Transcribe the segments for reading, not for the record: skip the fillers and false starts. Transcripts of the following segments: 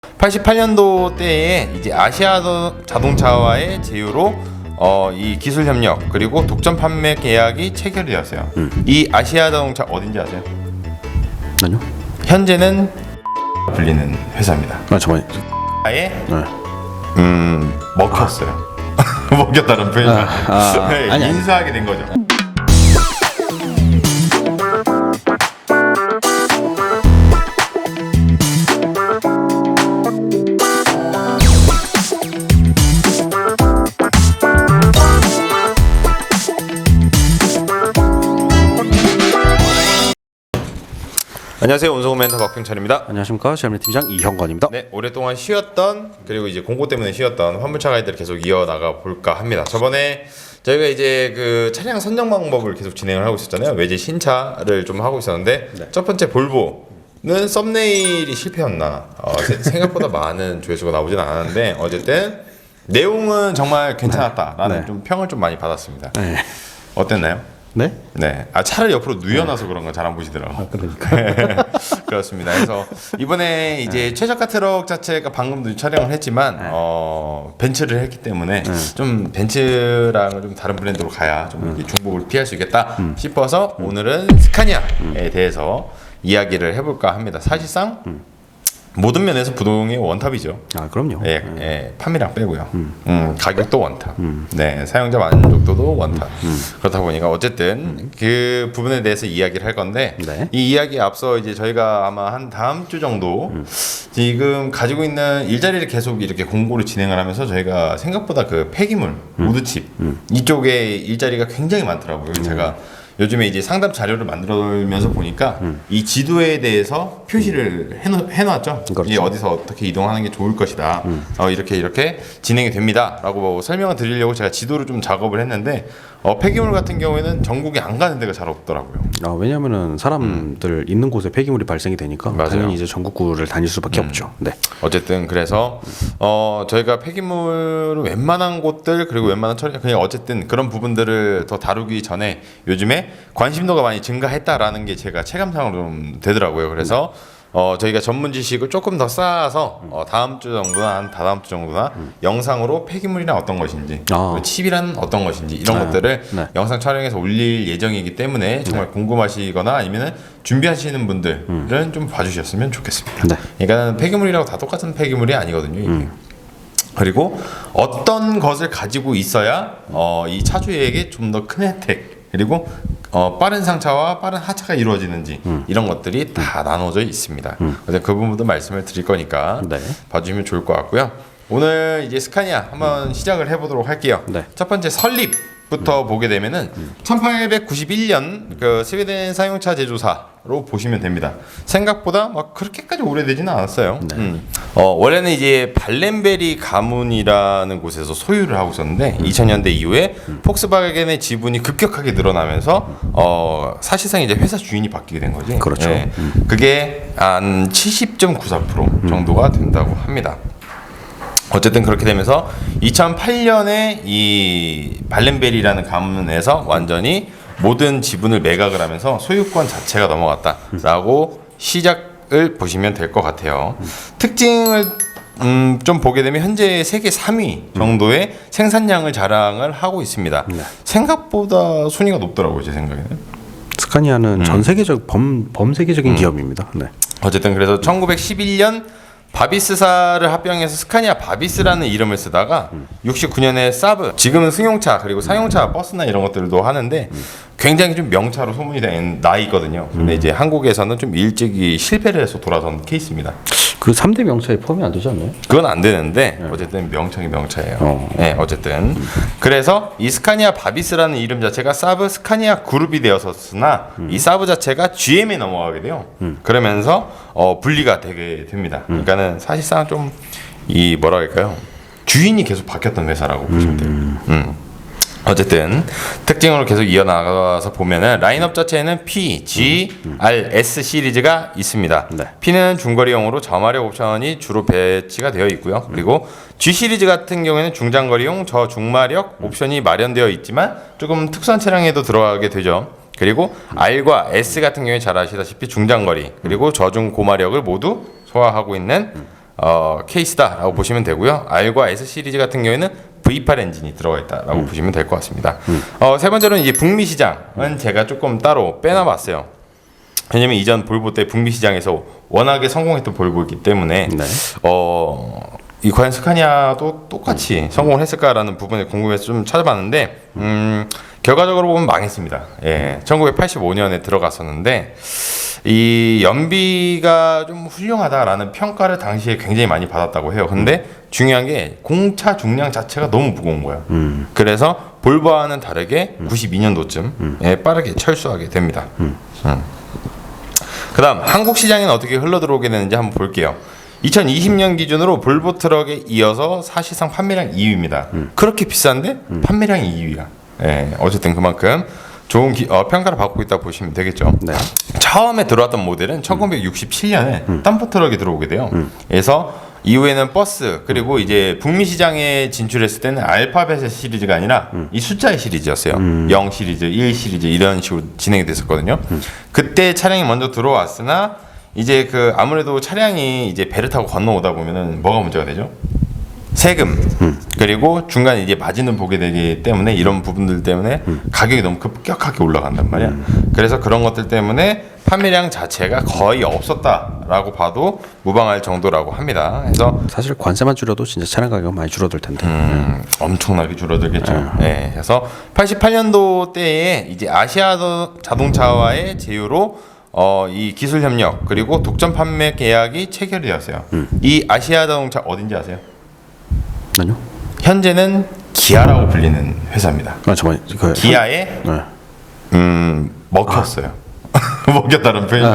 88년도 때에 이제 아시아 자동차와의 제휴로 이 기술 협력 그리고 독점 판매 계약이 체결이 되었어요. 이 아시아 자동차 어딘지 아세요? 아니요. 현재는 불리는 회사입니다. 저번에 아예 먹혔어요. 먹혔다는 표현. 네, 아니. 인수하게 된 거죠. 안녕하세요. 운송업 멘터 박병철입니다. 안녕하십니까, 샤밀 팀장 이형건입니다. 네, 오랫동안 쉬었던 그리고 이제 공고 때문에 쉬었던 환불차 가이드를 계속 이어나가 볼까 합니다. 저번에 저희가 이제 그 차량 선정 방법을 계속 진행을 하고 있었잖아요. 외제 신차를 좀 하고 있었는데 첫 번째 볼보는 썸네일이 실패였나 생각보다 많은 조회수가 나오진 않았는데 어쨌든 내용은 정말 괜찮았다라는 좀 평을 좀 많이 받았습니다. 어땠나요? 네? 네. 차를 옆으로 누워놔서 그런 건 잘 안 보시더라고요. 그러니까. 그렇습니다. 그래서 이번에 이제 최저가 트럭 자체가 방금도 촬영을 했지만 벤츠를 했기 때문에 좀 벤츠랑은 좀 다른 브랜드로 가야 좀 이렇게 중복을 피할 수 있겠다 싶어서 오늘은 스카니아에 대해서 이야기를 해볼까 합니다. 사실상 모든 면에서 부동의 원탑이죠. 그럼요. 예, 판매량 빼고요. 가격도 원탑. 네, 사용자 만족도도 원탑. 그렇다 보니까 어쨌든 그 부분에 대해서 이야기를 할 건데 이 이야기에 앞서 이제 저희가 아마 한 다음 주 정도 지금 가지고 있는 일자리를 계속 이렇게 공고를 진행을 하면서 저희가 생각보다 그 폐기물, 우드칩 이쪽에 일자리가 굉장히 많더라고요. 제가 요즘에 이제 상담 자료를 만들면서 보니까 이 지도에 대해서 표시를 해놨죠. 그렇죠. 이게 어디서 어떻게 이동하는 게 좋을 것이다. 이렇게 진행이 됩니다.라고 설명을 드리려고 제가 지도를 좀 작업을 했는데 폐기물 같은 경우에는 전국에 안 가는 데가 잘 없더라고요. 왜냐하면은 사람들 있는 곳에 폐기물이 발생이 되니까 맞아요. 당연히 이제 전국구를 다닐 수밖에 없죠. 네. 어쨌든 그래서 저희가 폐기물을 웬만한 곳들 그리고 웬만한 처리 그냥 어쨌든 그런 부분들을 더 다루기 전에 요즘에 관심도가 많이 증가했다라는 게 제가 체감상으로 좀 되더라고요. 그래서 저희가 전문 지식을 조금 더 쌓아서 다음 주 정도나 한 다다음 주 정도나 영상으로 폐기물이란 어떤 것인지 칩이란 어떤 것인지 이런 것들을 영상 촬영해서 올릴 예정이기 때문에 정말 궁금하시거나 아니면 준비하시는 분들은 좀 봐주셨으면 좋겠습니다. 그러니까 폐기물이라고 다 똑같은 폐기물이 아니거든요. 이게. 그리고 어떤 것을 가지고 있어야 이 차주에게 좀 더 큰 혜택 그리고 빠른 상차와 빠른 하차가 이루어지는지 이런 것들이 다 나눠져 있습니다. 그래서 그 부분도 말씀을 드릴 거니까 봐주시면 좋을 것 같고요. 오늘 이제 스카니아 한번 시작을 해보도록 할게요. 첫 번째 설립부터 보게 되면은 1891년 그 스웨덴 사용차 제조사로 보시면 됩니다. 생각보다 막 그렇게까지 오래되지는 않았어요. 원래는 이제 발렌베리 가문이라는 곳에서 소유를 하고 있었는데 2000년대 이후에 폭스바겐의 지분이 급격하게 늘어나면서 사실상 이제 회사 주인이 바뀌게 된 거지. 그렇죠. 그게 한 70.94% 정도가 된다고 합니다. 어쨌든 그렇게 되면서 2008년에 이 발렌베리라는 가문에서 완전히 모든 지분을 매각을 하면서 소유권 자체가 넘어갔다라고 시작을 보시면 될 것 같아요. 특징을 좀 보게 되면 현재 세계 3위 정도의 생산량을 자랑을 하고 있습니다. 생각보다 순위가 높더라고요, 제 생각에는. 스카니아는 전 세계적 범세계적인 기업입니다. 어쨌든 그래서 1911년 바비스사를 합병해서 스카니아 바비스라는 이름을 쓰다가 69년에 사브, 지금은 승용차 그리고 사용차 버스나 이런 것들도 하는데 굉장히 좀 명차로 소문이 나 있거든요. 근데 이제 한국에서는 좀 일찍이 실패를 해서 돌아선 케이스입니다. 그 3대 명차에 포함이 안 되지 않나요? 그건 안 되는데 어쨌든 명창이 명차예요. 어쨌든 그래서 이 스카니아 바비스라는 이름 자체가 사브 스카니아 그룹이 되었으나 이 사브 자체가 GM에 넘어가게 돼요. 그러면서 분리가 되게 됩니다. 그러니까는 사실상 좀 이 뭐라 할까요? 주인이 계속 바뀌었던 회사라고 보시면 돼요. 어쨌든 특징으로 계속 이어나가서 보면은 라인업 자체에는 P, G, R, S 시리즈가 있습니다. P는 중거리용으로 저마력 옵션이 주로 배치가 되어 있고요. 그리고 G 시리즈 같은 경우에는 중장거리용 저중마력 옵션이 마련되어 있지만 조금 특수한 차량에도 들어가게 되죠. 그리고 R과 S 같은 경우에 잘 아시다시피 중장거리 그리고 저중 고마력을 모두 소화하고 있는 케이스다라고 보시면 되고요. R과 S 시리즈 같은 경우에는 V8 엔진이 들어가 있다라고 보시면 될 것 같습니다. 세 번째로는 이제 북미 시장은 제가 조금 따로 빼놔봤어요. 왜냐면 이전 볼보 때 북미 시장에서 워낙에 성공했던 볼보이기 때문에 네. 이 과연 스카니아도 똑같이 성공을 했을까라는 부분에 궁금해서 좀 찾아봤는데 결과적으로 보면 망했습니다. 예, 1985년에 들어갔었는데 이 연비가 좀 훌륭하다라는 평가를 당시에 굉장히 많이 받았다고 해요. 근데 중요한 게 공차 중량 자체가 너무 무거운 거야. 그래서 볼보와는 다르게 92년도쯤에 빠르게 철수하게 됩니다. 그다음 한국 시장에는 어떻게 흘러 들어오게 되는지 한번 볼게요. 2020년 기준으로 볼보 트럭에 이어서 사실상 판매량 2위입니다. 그렇게 비싼데 판매량이 2위야. 예, 어쨌든 그만큼 좋은 평가를 받고 있다고 보시면 되겠죠. 네. 처음에 들어왔던 모델은 1967년에 덤프 트럭이 들어오게 돼요. 그래서 이후에는 버스 그리고 이제 북미 시장에 진출했을 때는 알파벳의 시리즈가 아니라 이 숫자의 시리즈였어요. 0 시리즈, 1 시리즈 이런 식으로 진행이 됐었거든요. 그때 차량이 먼저 들어왔으나 이제 그 아무래도 차량이 이제 배를 타고 건너오다 보면은 뭐가 문제가 되죠? 세금 그리고 중간에 이제 마진을 보게 되기 때문에 이런 부분들 때문에 가격이 너무 급격하게 올라간단 말이야. 그래서 그런 것들 때문에 판매량 자체가 거의 없었다라고 봐도 무방할 정도라고 합니다. 그래서 사실 관세만 줄여도 진짜 차량 가격은 많이 줄어들 텐데. 엄청나게 줄어들겠죠. 네, 그래서 88년도 때에 이제 아시아 자동차와의 제휴로 이 기술 협력 그리고 독점 판매 계약이 체결이 되었어요. 이 아시아 자동차 어딘지 아세요? 아니요. 현재는 기아라고 불리는 회사입니다. 저번에 기아에 네. 먹혔어요. 먹혔다는 표현이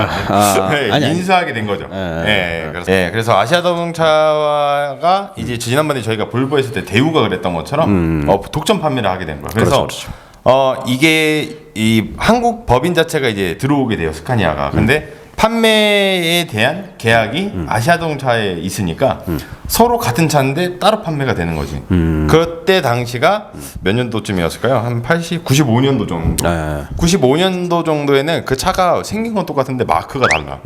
네, 아니. 인수하게 된 거죠. 그래서 아시아 자동차가 이제 지난번에 저희가 볼보 했을 때 대우가 그랬던 것처럼 독점 판매를 하게 된 거예요. 그래서 그렇죠. 이게 이 한국 법인 자체가 이제 들어오게 돼요. 스카니아가. 근데 판매에 대한 계약이 아시아 자동차에 있으니까 서로 같은 차인데 따로 판매가 되는 거지. 그때 당시가 몇 년도쯤이었을까요? 한 95년도 정도. 95년도 정도에는 그 차가 생긴 건 똑같은데 마크가 달라.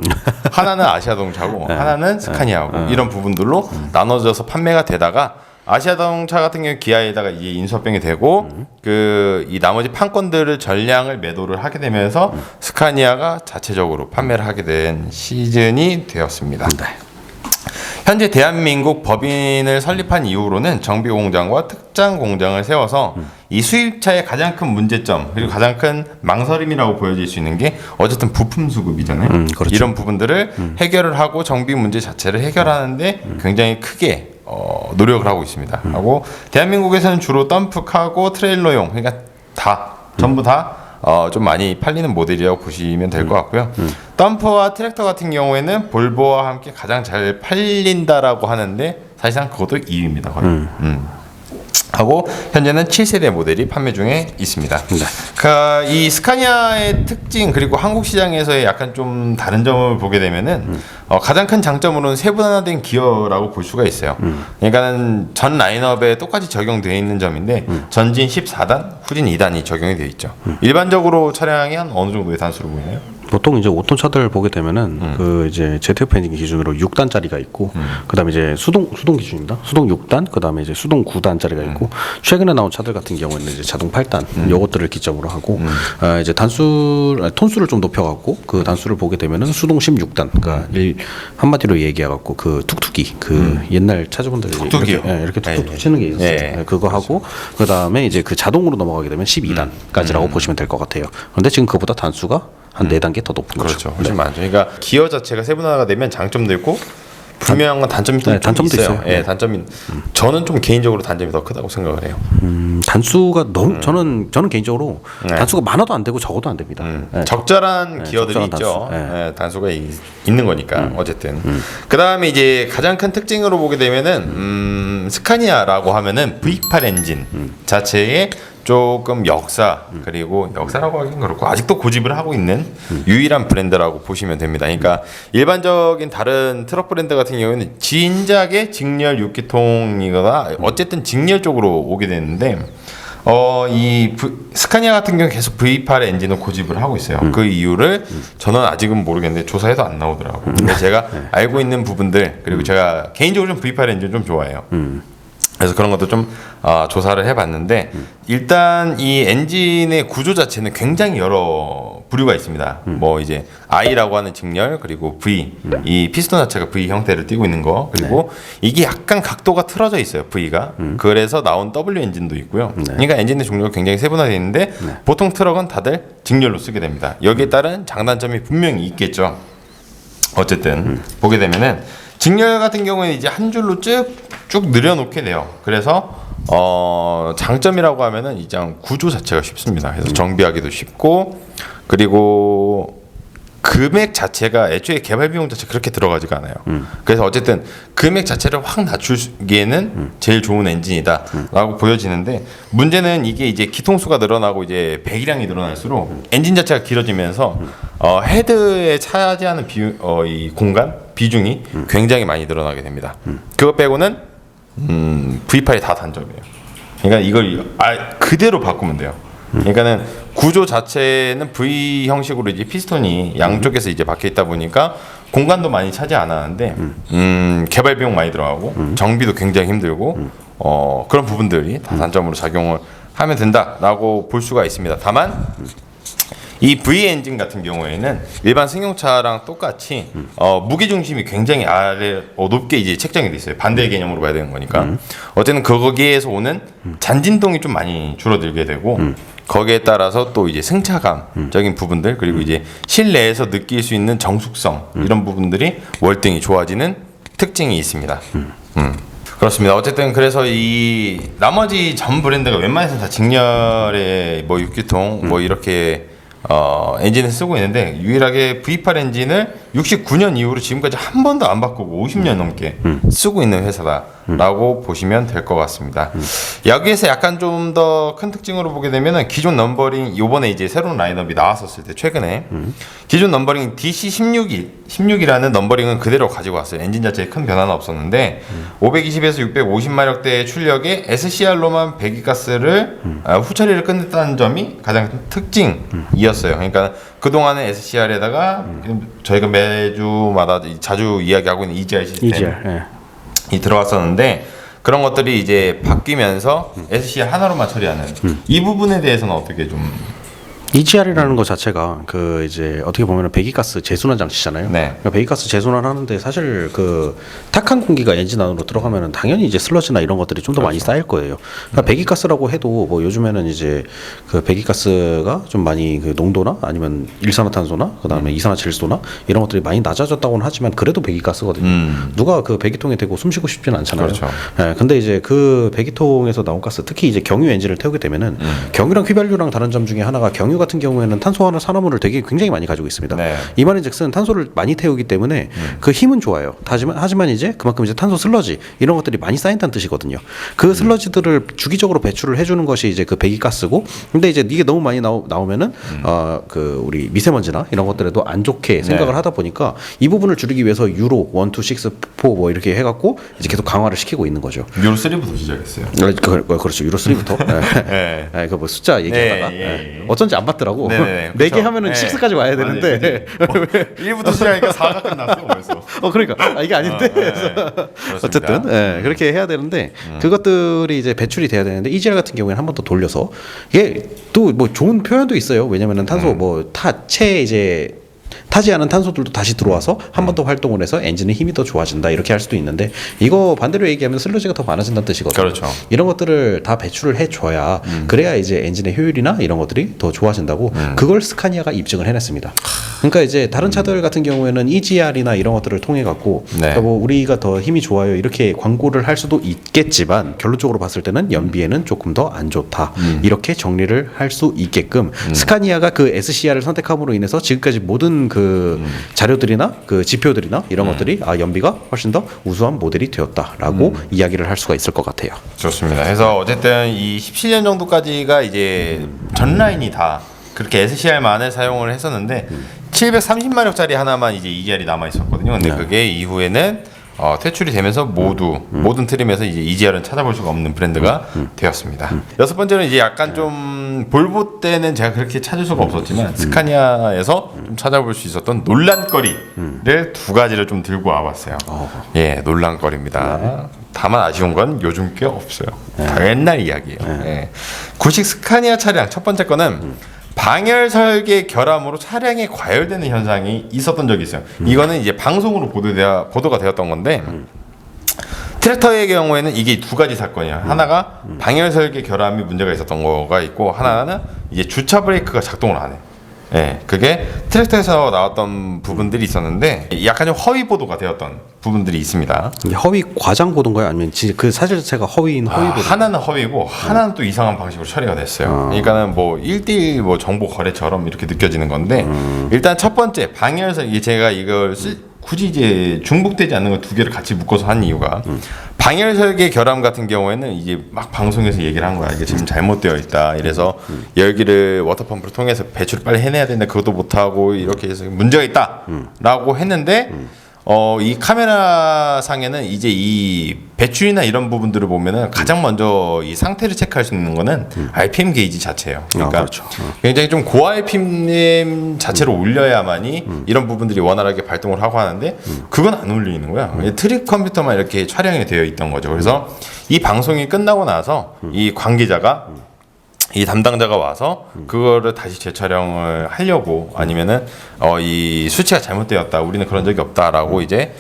하나는 아시아 자동차고 하나는 스카니아고 이런 부분들로 나눠져서 판매가 되다가 아시아 자동차 같은 경우 기아에다가 이 인수합병이 되고 그 이 나머지 판권들을 전량을 매도를 하게 되면서 스카니아가 자체적으로 판매를 하게 된 시즌이 되었습니다. 네. 현재 대한민국 법인을 설립한 이후로는 정비 공장과 특장 공장을 세워서 이 수입차의 가장 큰 문제점 그리고 가장 큰 망설임이라고 보여질 수 있는 게 어쨌든 부품 수급이잖아요. 그렇죠. 이런 부분들을 해결을 하고 정비 문제 자체를 해결하는데 굉장히 크게 노력을 하고 있습니다. 하고 대한민국에서는 주로 덤프카고 트레일러용 그러니까 다 전부 다 좀 많이 팔리는 모델이라고 보시면 될 것 같고요. 덤퍼와 트랙터 같은 경우에는 볼보와 함께 가장 잘 팔린다라고 하는데 사실상 그것도 2위입니다. 거의. 하고 현재는 7세대 모델이 판매 중에 있습니다. 네. 이 스카니아의 특징 그리고 한국 시장에서의 약간 좀 다른 점을 보게 되면은 가장 큰 장점으로는 세분화된 기어라고 볼 수가 있어요. 그러니까는 전 라인업에 똑같이 적용되어 있는 점인데 전진 14단, 후진 2단이 적용이 되어 있죠. 일반적으로 차량이 한 어느 정도의 단수로 보이나요? 보통 이제 5톤 차들 보게 되면은 그 이제 ZF 엔진 기준으로 6단짜리가 있고 그다음에 이제 수동 기준입니다. 수동 6단, 그다음에 이제 수동 9단짜리가 있고 최근에 나온 차들 같은 경우에는 이제 자동 8단 요것들을 기점으로 하고 이제 톤수를 좀 높여 갖고 그 단수를 보게 되면은 수동 16단. 그러니까 한마디로 얘기해 갖고 그 툭툭이 그 옛날 차주분들이 이렇게 툭툭 치는 게 있었어요. 네, 그거 하고 그다음에 이제 그 자동으로 넘어가게 되면 12단까지라고 보시면 될 것 같아요. 그런데 지금 그보다 단수가 한 4단계 더 높은 거죠. 그렇죠. 훨씬 많죠. 그러니까 기어 자체가 세분화가 되면 장점도 있고 분명한 건 단점이 또 단점도 있어요. 예, 단점이 저는 좀 개인적으로 단점이 더 크다고 생각을 해요. 단수가 너무 저는 개인적으로 단수가 많아도 안 되고 적어도 안 됩니다. 적절한 기어들이 적절한 있죠. 단수. 단수가 있는 거니까 어쨌든. 그 다음에 이제 가장 큰 특징으로 보게 되면은 스카니아라고 하면은 V8 엔진 자체에 조금 역사 그리고 역사라고 하긴 그렇고 아직도 고집을 하고 있는 유일한 브랜드라고 보시면 됩니다. 그러니까 일반적인 다른 트럭 브랜드 같은 경우에는 진작에 직렬 6기통이거나 어쨌든 직렬 쪽으로 오게 되는데 스카니아 같은 경우 계속 V8 엔진을 고집을 하고 있어요. 그 이유를 저는 아직은 모르겠는데 조사해도 안 나오더라고요. 근데 제가 알고 있는 부분들 그리고 제가 개인적으로 좀 V8 엔진 좀 좋아해요. 그래서 그런 것도 좀 조사를 해봤는데 일단 이 엔진의 구조 자체는 굉장히 여러 부류가 있습니다. 뭐 이제 I라고 하는 직렬 그리고 V 이 피스톤 자체가 V 형태를 띠고 있는 거 그리고 이게 약간 각도가 틀어져 있어요 V가 그래서 나온 W 엔진도 있고요. 그러니까 엔진의 종류가 굉장히 세분화되어 있는데 보통 트럭은 다들 직렬로 쓰게 됩니다. 여기에 따른 장단점이 분명히 있겠죠. 어쨌든 보게 되면은 직렬 같은 경우에는 이제 한 줄로 쭉 늘여놓게 돼요. 그래서 장점이라고 하면은 이제 구조 자체가 쉽습니다. 그래서 정비하기도 쉽고 그리고 금액 자체가 애초에 개발 비용 자체 그렇게 들어가지가 않아요. 그래서 어쨌든 금액 자체를 확 낮추기에는 제일 좋은 엔진이다라고 보여지는데 문제는 이게 이제 기통수가 늘어나고 이제 배기량이 늘어날수록 엔진 자체가 길어지면서 헤드에 차지하는 이 공간 비중이 굉장히 많이 늘어나게 됩니다. 그거 빼고는 V8이 다 단점이에요. 그러니까 이걸 그대로 바꾸면 돼요. 그러니까는 구조 자체는 V 형식으로 이제 피스톤이 양쪽에서 이제 박혀 있다 보니까 공간도 많이 차지 안 하는데 개발 비용 많이 들어가고 정비도 굉장히 힘들고 그런 부분들이 다 단점으로 작용을 하면 된다라고 볼 수가 있습니다. 다만 이 V 엔진 같은 경우에는 일반 승용차랑 똑같이 무게 중심이 굉장히 높게 이제 책정이 돼 있어요. 반대의 개념으로 봐야 되는 거니까. 어쨌든 거기에서 오는 잔진동이 좀 많이 줄어들게 되고 거기에 따라서 또 이제 승차감적인 부분들 그리고 이제 실내에서 느낄 수 있는 정숙성 이런 부분들이 월등히 좋아지는 특징이 있습니다. 그렇습니다. 어쨌든 그래서 이 나머지 전 브랜드가 웬만해서 다 직렬의 뭐 6기통 뭐 이렇게 엔진을 쓰고 있는데 유일하게 V8 엔진을 69년 이후로 지금까지 한 번도 안 바꾸고 50년 넘게 쓰고 있는 회사다라고 보시면 될 것 같습니다. 여기에서 약간 좀 더 큰 특징으로 보게 되면은 기존 넘버링 요번에 이제 새로운 라인업이 나왔었을 때 최근에 기존 넘버링 DC16이라는 넘버링은 그대로 가지고 왔어요. 엔진 자체에 큰 변화는 없었는데 520에서 650마력대 출력의 SCR로만 배기가스를 후처리를 끝냈다는 점이 가장 큰 특징이었어요. 그러니까 그동안은 SCR에다가 저희가 매주마다 자주 이야기하고 있는 EGR 시스템이 들어왔었는데 그런 것들이 이제 바뀌면서 SCR 하나로만 처리하는 이 부분에 대해서는 어떻게 좀 EGR이라는 것 자체가 그 이제 어떻게 보면 배기가스 재순환 장치잖아요. 네. 그러니까 배기가스 재순환 하는데 사실 그 탁한 공기가 엔진 안으로 들어가면은 당연히 이제 슬러지나 이런 것들이 좀 더 많이 쌓일 거예요. 그러니까 배기가스라고 해도 뭐 요즘에는 이제 그 배기가스가 좀 많이 그 농도나 아니면 일산화탄소나 그다음에 이산화질소나 이런 것들이 많이 낮아졌다고는 하지만 그래도 배기가스거든요. 누가 그 배기통에 대고 숨쉬고 싶지는 않잖아요. 그렇죠. 네, 근데 이제 그 배기통에서 나온 가스 특히 이제 경유 엔진을 태우게 되면은 경유랑 휘발유랑 다른 점 중에 하나가 경유 같은 경우에는 탄소화나 산화물을 되게 굉장히 많이 가지고 있습니다. 네. 이 말인즉슨 탄소를 많이 태우기 때문에 그 힘은 좋아요. 하지만 이제 그만큼 이제 탄소 슬러지 이런 것들이 많이 쌓인다는 뜻이거든요. 그 슬러지들을 주기적으로 배출을 해주는 것이 이제 그 배기가스고, 근데 이제 이게 너무 많이 나오면은 그 우리 미세먼지나 이런 것들에도 안 좋게 생각을 하다 보니까 이 부분을 줄이기 위해서 유로 1, 2, 6, 4 뭐 이렇게 해갖고 이제 계속 강화를 시키고 있는 거죠. 유로 3부터 시작했어요. 그렇죠. 유로 3부터. 네. 그 뭐 숫자 얘기하다가 어쩐지 안 받더라고. 네 개 하면은 6까지 와야 되는데 1부터 시작하니까 4가 끝났어 벌써. 그러니까 이게 아닌데. 어쨌든 그렇게 해야 되는데 그것들이 이제 배출이 돼야 되는데 EGR 같은 경우에는 한 번 더 돌려서 이게 또 뭐 좋은 표현도 있어요. 왜냐면은 탄소 뭐 이제 타지 않은 탄소들도 다시 들어와서 한 번 더 활동을 해서 엔진의 힘이 더 좋아진다 이렇게 할 수도 있는데, 이거 반대로 얘기하면 슬러지가 더 많아진다는 뜻이거든요. 그렇죠. 이런 것들을 다 배출을 해줘야 그래야 이제 엔진의 효율이나 이런 것들이 더 좋아진다고 그걸 스카니아가 입증을 해냈습니다. 그러니까 이제 다른 차들 같은 경우에는 EGR이나 이런 것들을 통해 갖고 그러니까 뭐 우리가 더 힘이 좋아요 이렇게 광고를 할 수도 있겠지만 결론적으로 봤을 때는 연비에는 조금 더 안 좋다 이렇게 정리를 할 수 있게끔 스카니아가 그 SCR을 선택함으로 인해서 지금까지 모든 그 자료들이나 그 지표들이나 이런 것들이 연비가 훨씬 더 우수한 모델이 되었다라고 이야기를 할 수가 있을 것 같아요. 좋습니다. 그래서 어쨌든 이 17년 정도까지가 이제 전 라인이 다 그렇게 SCR만을 사용을 했었는데 730마력짜리 하나만 이제 EGR이 남아 있었거든요. 근데 그게 이후에는 퇴출이 되면서 모든 트림에서 이제 EGR은 찾아볼 수가 없는 브랜드가 되었습니다. 여섯 번째는 이제 약간 좀 볼보 때는 제가 그렇게 찾을 수가 없었지만 스카니아에서 좀 찾아볼 수 있었던 논란거리를 두 가지를 좀 들고 와봤어요. 예, 논란거리입니다. 다만 아쉬운 건 요즘 꽤 없어요. 다 옛날 이야기예요. 예. 구식 스카니아 차량 첫 번째 거는 방열 설계 결함으로 차량에 과열되는 현상이 있었던 적이 있어요. 이거는 이제 방송으로 보도가 되었던 건데 트랙터의 경우에는 이게 두 가지 사건이야. 하나가 방열 설계 결함이 문제가 있었던 거가 있고 하나는 이제 주차 브레이크가 작동을 안 해. 예, 그게 트랙터에서 나왔던 부분들이 있었는데 약간 좀 허위 보도가 되었던 부분들이 있습니다. 이게 허위 과장 보도인가요? 아니면 진짜 그 사실 자체가 허위인 허위 보도? 하나는 허위고 하나는 또 이상한 방식으로 처리가 됐어요. 그러니까는 뭐 1대1 뭐 정보 거래처럼 이렇게 느껴지는 건데 일단 첫 번째 방열설 이게 제가 이걸 굳이 이제 중복되지 않는 거 두 개를 같이 묶어서 한 이유가 방열 설계 결함 같은 경우에는 이제 막 방송에서 얘기를 한 거야. 이게 지금 잘못되어 있다. 이래서 열기를 워터펌프를 통해서 배출을 빨리 해내야 되는데 그것도 못하고 이렇게 해서 문제가 있다라고 했는데 이 카메라 상에는 이제 이 배출이나 이런 부분들을 보면은 가장 먼저 이 상태를 체크할 수 있는 거는 RPM 게이지 자체예요. 그러니까 그렇죠. 굉장히 좀 고RPM 자체로 올려야만이 이런 부분들이 원활하게 발동을 하고 하는데 그건 안 올리는 거야. 트립 컴퓨터만 이렇게 촬영이 되어 있던 거죠. 그래서 이 방송이 끝나고 나서 이 관계자가 이 담당자가 와서 그거를 다시 재촬영을 하려고 아니면은 이 수치가 잘못되었다. 우리는 그런 적이 없다라고 이제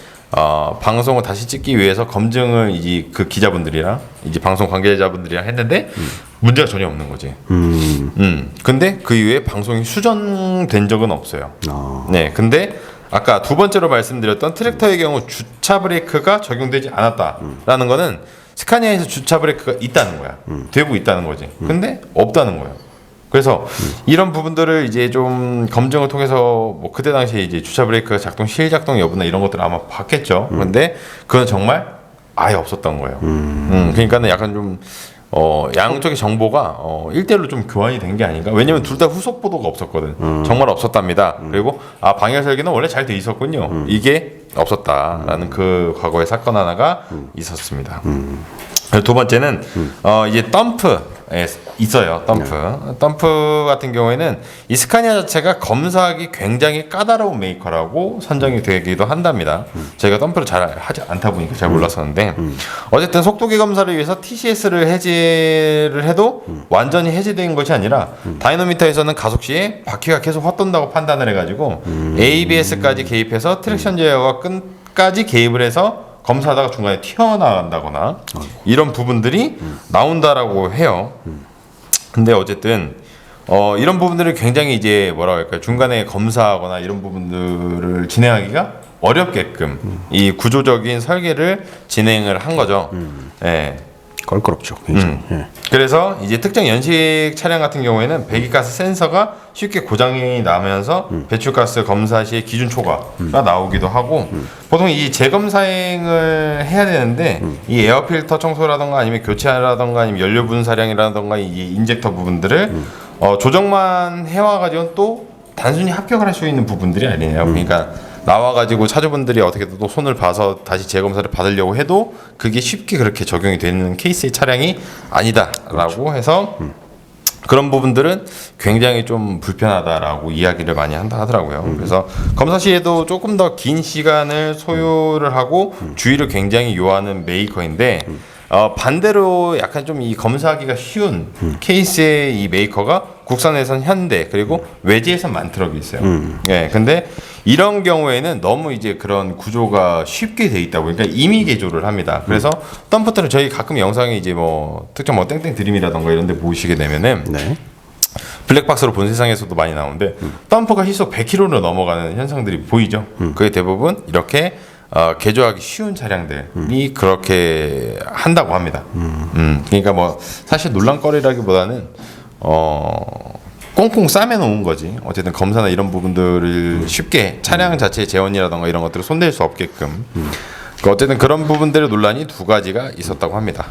방송을 다시 찍기 위해서 검증을 이제 그 기자분들이랑 이제 방송 관계자분들이랑 했는데 문제가 전혀 없는 거지. 근데 그 이후에 방송이 수정된 적은 없어요. 네. 근데 아까 두 번째로 말씀드렸던 트랙터의 경우 주차 브레이크가 적용되지 않았다라는 거는 스카니아에서 주차 브레이크가 있다는 거야. 되고 있다는 거지. 근데 없다는 거예요. 그래서 이런 부분들을 이제 좀 검증을 통해서 뭐 그때 당시에 이제 주차 브레이크가 작동 실작동 여부나 이런 것들을 아마 봤겠죠. 근데 그건 정말 아예 없었던 거예요. 그러니까는 약간 좀 양쪽의 정보가 1대1로 좀 교환이 된 게 아닌가. 왜냐면 둘 다 후속 보도가 없었거든. 정말 없었답니다. 그리고 방열 설계는 원래 잘 돼 있었군요. 이게 없었다라는 그 과거의 사건 하나가 있었습니다. 두 번째는 이제 덤프에 있어요. 덤프 같은 경우에는 이 스카니아 자체가 검사하기 굉장히 까다로운 메이커라고 선정이 되기도 한답니다. 저희가 덤프를 잘 하지 않다 보니까 잘 몰랐었는데 어쨌든 속도계 검사를 위해서 TCS를 해제를 해도 완전히 해제된 것이 아니라 다이노미터에서는 가속 시에 바퀴가 계속 헛돈다고 판단을 해가지고 ABS까지 개입해서 트랙션 제어가 끝까지 개입을 해서 검사하다가 중간에 튀어나간다거나 이런 부분들이 나온다라고 해요. 근데 어쨌든 이런 부분들을 굉장히 이제 뭐라고 할까요? 중간에 검사하거나 이런 부분들을 진행하기가 어렵게끔 이 구조적인 설계를 진행을 한 거죠. 예. 껄끄럽죠. 굉장히. 예. 그래서 이제 특정 연식 차량 같은 경우에는 배기가스 센서가 쉽게 고장이 나면서 배출가스 검사 시에 기준 초과가 나오기도 하고 보통 이 재검사행을 해야 되는데 이 에어필터 청소라던가 아니면 교체라던가 아니면 연료 분사량이라던가 이 인젝터 부분들을 조정만 해와가지고 또 단순히 합격을 할 수 있는 부분들이 아니에요. 그러니까 나와가지고 차주분들이 어떻게 또 손을 봐서 다시 재검사를 받으려고 해도 그게 쉽게 그렇게 적용이 되는 케이스의 차량이 아니다라고 해서 그런 부분들은 굉장히 좀 불편하다라고 이야기를 많이 한다 하더라고요. 그래서 검사 시에도 조금 더 긴 시간을 소요를 하고 주의를 굉장히 요하는 메이커인데 반대로 약간 좀 이 검사하기가 쉬운 케이스의 이 메이커가 국산에선 현대 그리고 외제에선 만트럭이 있어요. 예, 근데 이런 경우에는 너무 이제 그런 구조가 쉽게 돼 있다 보니까 임의 개조를 합니다. 그래서 덤프트를 저희 가끔 영상에 이제 뭐 특정 뭐 땡땡 드림이라던가 이런 데 보시게 되면은 네. 블랙박스로 본 세상에서도 많이 나오는데 덤퍼가 시속 100km로 넘어가는 현상들이 보이죠. 그게 대부분 이렇게 개조하기 쉬운 차량들이 그렇게 한다고 합니다. 그러니까 뭐 사실 논란거리라기보다는 꽁꽁 싸매놓은 거지. 어쨌든 검사나 이런 부분들을 쉽게 차량 자체의 재원이라던가 이런 것들을 손댈 수 없게끔. 그러니까 어쨌든 그런 부분들의 논란이 두 가지가 있었다고 합니다.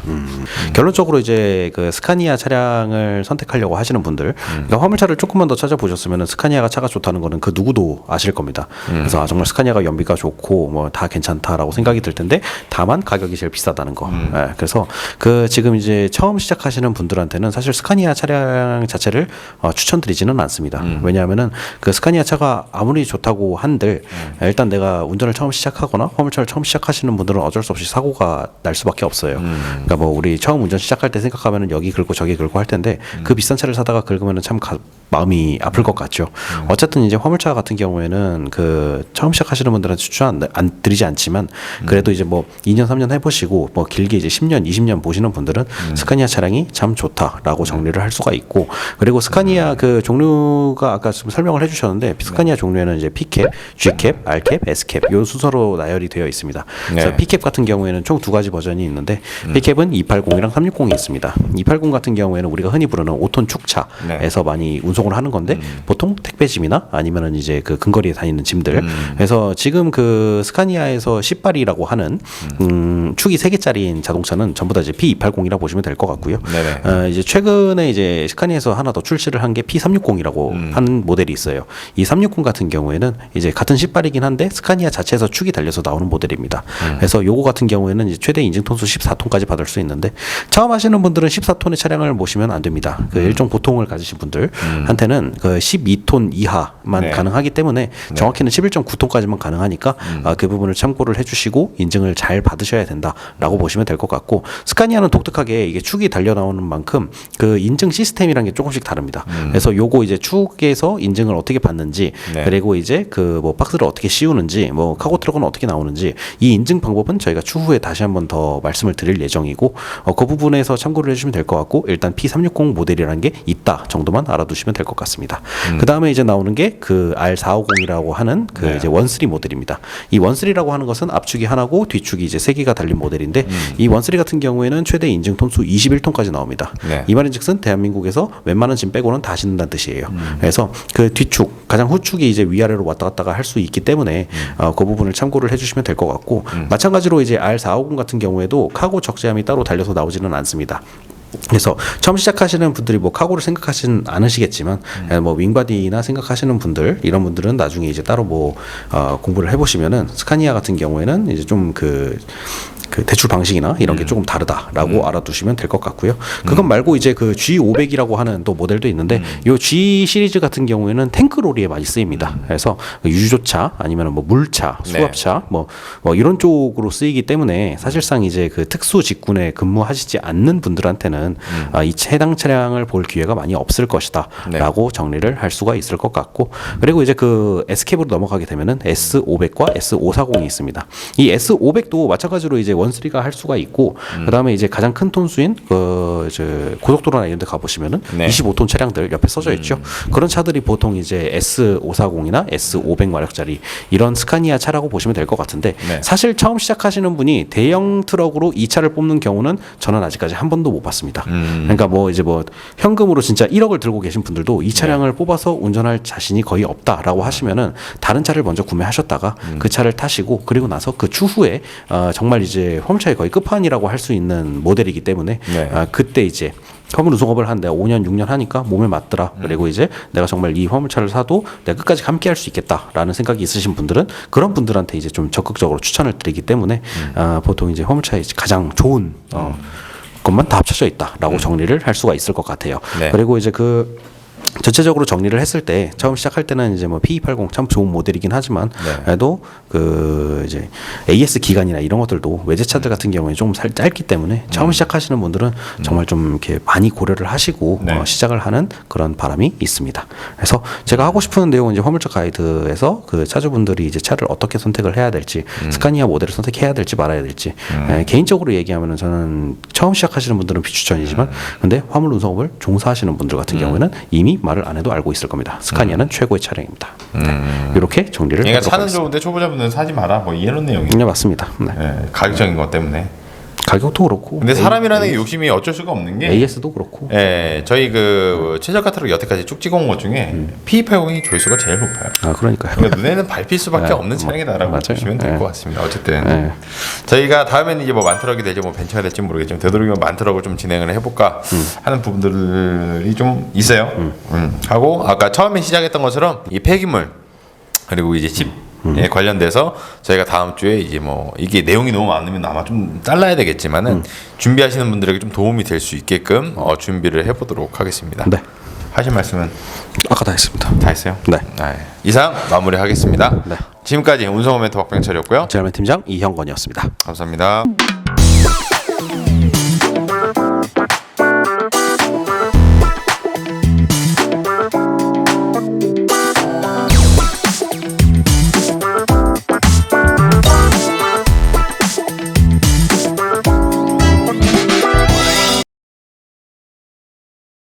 결론적으로 이제 그 스카니아 차량을 선택하려고 하시는 분들, 그러니까 화물차를 조금만 더 찾아보셨으면 스카니아가 차가 좋다는 거는 그 누구도 아실 겁니다. 그래서 정말 스카니아가 연비가 좋고 뭐 다 괜찮다라고 생각이 들 텐데 다만 가격이 제일 비싸다는 거. 예, 그래서 그 지금 이제 처음 시작하시는 분들한테는 사실 스카니아 차량 자체를 추천드리지는 않습니다. 왜냐하면은 그 스카니아 차가 아무리 좋다고 한들 일단 내가 운전을 처음 시작하거나 화물차를 처음 시작하시는 분들은 어쩔 수 없이 사고가 날 수밖에 없어요. 그러니까 뭐 우리 처음 운전 시작할 때 생각하면은 여기 긁고 저기 긁고 할 텐데 그 비싼 차를 사다가 긁으면은 참 마음이 아플 것 같죠. 어쨌든 이제 화물차 같은 경우에는 그 처음 시작하시는 분들한테 추천 안 드리지 않지만 그래도 이제 뭐 2년 3년 해보시고 뭐 길게 이제 10년 20년 보시는 분들은 스카니아 차량이 참 좋다라고 정리를 할 수가 있고, 그리고 스카니아 그 종류가 아까 좀 설명을 해주셨는데 스카니아 종류에는 이제 P캡, G캡, R캡, S캡 요 순서로 나열이 되어 있습니다. 그래서 P캡 같은 경우에는 총 두 가지 버전이 있는데 P캡은 280이랑 360이 있습니다. 280 같은 경우에는 우리가 흔히 부르는 5톤 축차에서 많이 운송을 하는 건데 보통 택배짐이나 아니면은 이제 그 근거리에 다니는 짐들. 그래서 지금 그 스카니아에서 10발이라고 하는 축이 3개짜리인 자동차는 전부 다 이제 P280이라 보시면 될 것 같고요. 이제 최근에 이제 스카니아에서 하나 더 출시를 한 게 P360이라고 하는 모델이 있어요. 이 360 같은 경우에는 이제 같은 10발이긴 한데 스카니아 자체에서 축이 달려서 나오는 모델입니다. 그래서 요거 같은 경우에는 이제 최대 인증 톤수 14톤까지 받을 수 있는데 처음 하시는 분들은 14톤의 차량을 모시면 안 됩니다. 그 일종 보통을 가지신 분들한테는 그 12톤 이하만 가능하기 때문에 정확히는 11.9톤까지만 가능하니까 그 부분을 참고를 해주시고 인증을 잘 받으셔야 된다라고 보시면 될 것 같고, 스카니아는 독특하게 이게 축이 달려 나오는 만큼 그 인증 시스템이란 게 조금씩 다릅니다. 그래서 요거 이제 축에서 인증을 어떻게 받는지 그리고 이제 그 뭐 박스를 어떻게 씌우는지 뭐 카고 트럭은 어떻게 나오는지 이 인증 방법은 저희가 추후에 다시 한번 더 말씀을 드릴 예정이고 그 부분에서 참고를 해주시면 될 것 같고, 일단 P360 모델이라는 게 있다 정도만 알아두시면 될 것 같습니다. 그 다음에 이제 나오는 게 그 R450이라고 하는 그 이제 원쓰리 모델입니다. 이 원쓰리라고 하는 것은 앞축이 하나고 뒤축이 이제 3개가 달린 모델인데 이 원쓰리 같은 경우에는 최대 인증 톤수 21톤까지 나옵니다. 이 말인즉슨 대한민국에서 웬만한 짐 빼고는 다 싣는다는 뜻이에요. 그래서 그 뒤축 가장 후축이 이제 위아래로 왔다 갔다가 할 수 있기 때문에 그 부분을 참고를 해주시면 될 것 같고, 마찬가지로 이제 R450 같은 경우에도 카고 적재함이 따로 달려서 나오지는 않습니다. 그래서 처음 시작하시는 분들이 뭐 카고를 생각하진 않으시겠지만 뭐 윙바디나 생각하시는 분들, 이런 분들은 나중에 이제 따로 뭐 공부를 해보시면은 스카니아 같은 경우에는 이제 좀 그 대출 방식이나 이런 게 조금 다르다라고 알아두시면 될 것 같고요. 그것 말고 이제 그 G500이라고 하는 또 모델도 있는데 이 G 시리즈 같은 경우에는 탱크로리에 많이 쓰입니다. 그래서 유조차 아니면 뭐 물차, 수압차 뭐 이런 쪽으로 쓰이기 때문에 사실상 이제 그 특수 직군에 근무하시지 않는 분들한테는 이 해당 차량을 볼 기회가 많이 없을 것이다라고 정리를 할 수가 있을 것 같고, 그리고 이제 그 S캡으로 넘어가게 되면은 S500과 S540이 있습니다. 이 S500도 마찬가지로 이제 원쓰리가 할 수가 있고, 그다음에 이제 가장 큰 톤수인 고속도로나 이런 데 가보시면은 25톤 차량들 옆에 써져 있죠. 그런 차들이 보통 이제 S540이나 S500 마력짜리 이런 스카니아 차라고 보시면 될 것 같은데 사실 처음 시작하시는 분이 대형 트럭으로 이 차를 뽑는 경우는 저는 아직까지 한 번도 못 봤습니다. 그러니까 뭐 이제 뭐 현금으로 진짜 1억을 들고 계신 분들도 이 차량을 뽑아서 운전할 자신이 거의 없다라고 하시면은 다른 차를 먼저 구매하셨다가 그 차를 타시고 그리고 나서 그 추후에 정말 이제 화물차의 거의 끝판이라고 할 수 있는 모델이기 때문에 그때 이제 화물 운송업을 한 내가 5년 6년 하니까 몸에 맞더라. 그리고 이제 내가 정말 이 화물차를 사도 내가 끝까지 함께 할 수 있겠다라는 생각이 있으신 분들은 그런 분들한테 이제 좀 적극적으로 추천을 드리기 때문에 보통 이제 화물차의 가장 좋은 것만 다 합쳐져 있다라고 정리를 할 수가 있을 것 같아요. 그리고 이제 그 전체적으로 정리를 했을 때 처음 시작할 때는 이제 뭐 P280 참 좋은 모델이긴 하지만 그래도 그 이제 AS 기간이나 이런 것들도 외제차들 같은 경우에 좀 짧기 때문에 처음 시작하시는 분들은 정말 좀 이렇게 많이 고려를 하시고 시작을 하는 그런 바람이 있습니다. 그래서 제가 하고 싶은 내용은 이제 화물차 가이드에서 그 차주분들이 이제 차를 어떻게 선택을 해야 될지, 스카니아 모델을 선택해야 될지 말아야 될지 개인적으로 얘기하면은 저는 처음 시작하시는 분들은 비추천이지만 근데 화물 운송업을 종사하시는 분들 같은 경우에는 이미 말을 안 해도 알고 있을 겁니다. 스카니아는 최고의 차량입니다. 이렇게 정리를 그러니까 차는 좋은데 초보자분들은 사지 마라. 뭐 이런 내용이에요. 네, 맞습니다. 가격적인 것 때문에. 가격도 그렇고. 근데 사람이라는 게 욕심이 어쩔 수가 없는 게 AS도 그렇고. 예, 저희 그 최저 카탈로그 여태까지 쭉 찍어온 것 중에 P280이 조회수가 제일 높아요. 아 그러니까요. 그러니까 눈에는 밟힐 수밖에 네, 없는 차량이다라고 맞아요. 보시면 될 네. 것 같습니다. 어쨌든 네. 저희가 다음에는 이제 뭐 만트럭이 될지 뭐 벤처가 될지 모르겠지만 되도록이면 만트럭을 좀 진행을 해볼까 하는 부분들이 좀 있어요. 하고 아까 처음에 시작했던 것처럼 이 폐기물 그리고 이제 칩에 관련돼서 저희가 다음 주에 이제 뭐 이게 내용이 너무 많으면 아마 좀 잘라야 되겠지만은 준비하시는 분들에게 좀 도움이 될 수 있게끔 준비를 해보도록 하겠습니다. 네. 하실 말씀은 아까 다 했습니다. 다 했어요? 네. 네. 이상 마무리하겠습니다. 네. 지금까지 운송어 멘토 박병철이었고요. 제알맨 팀장 이형건이었습니다. 감사합니다.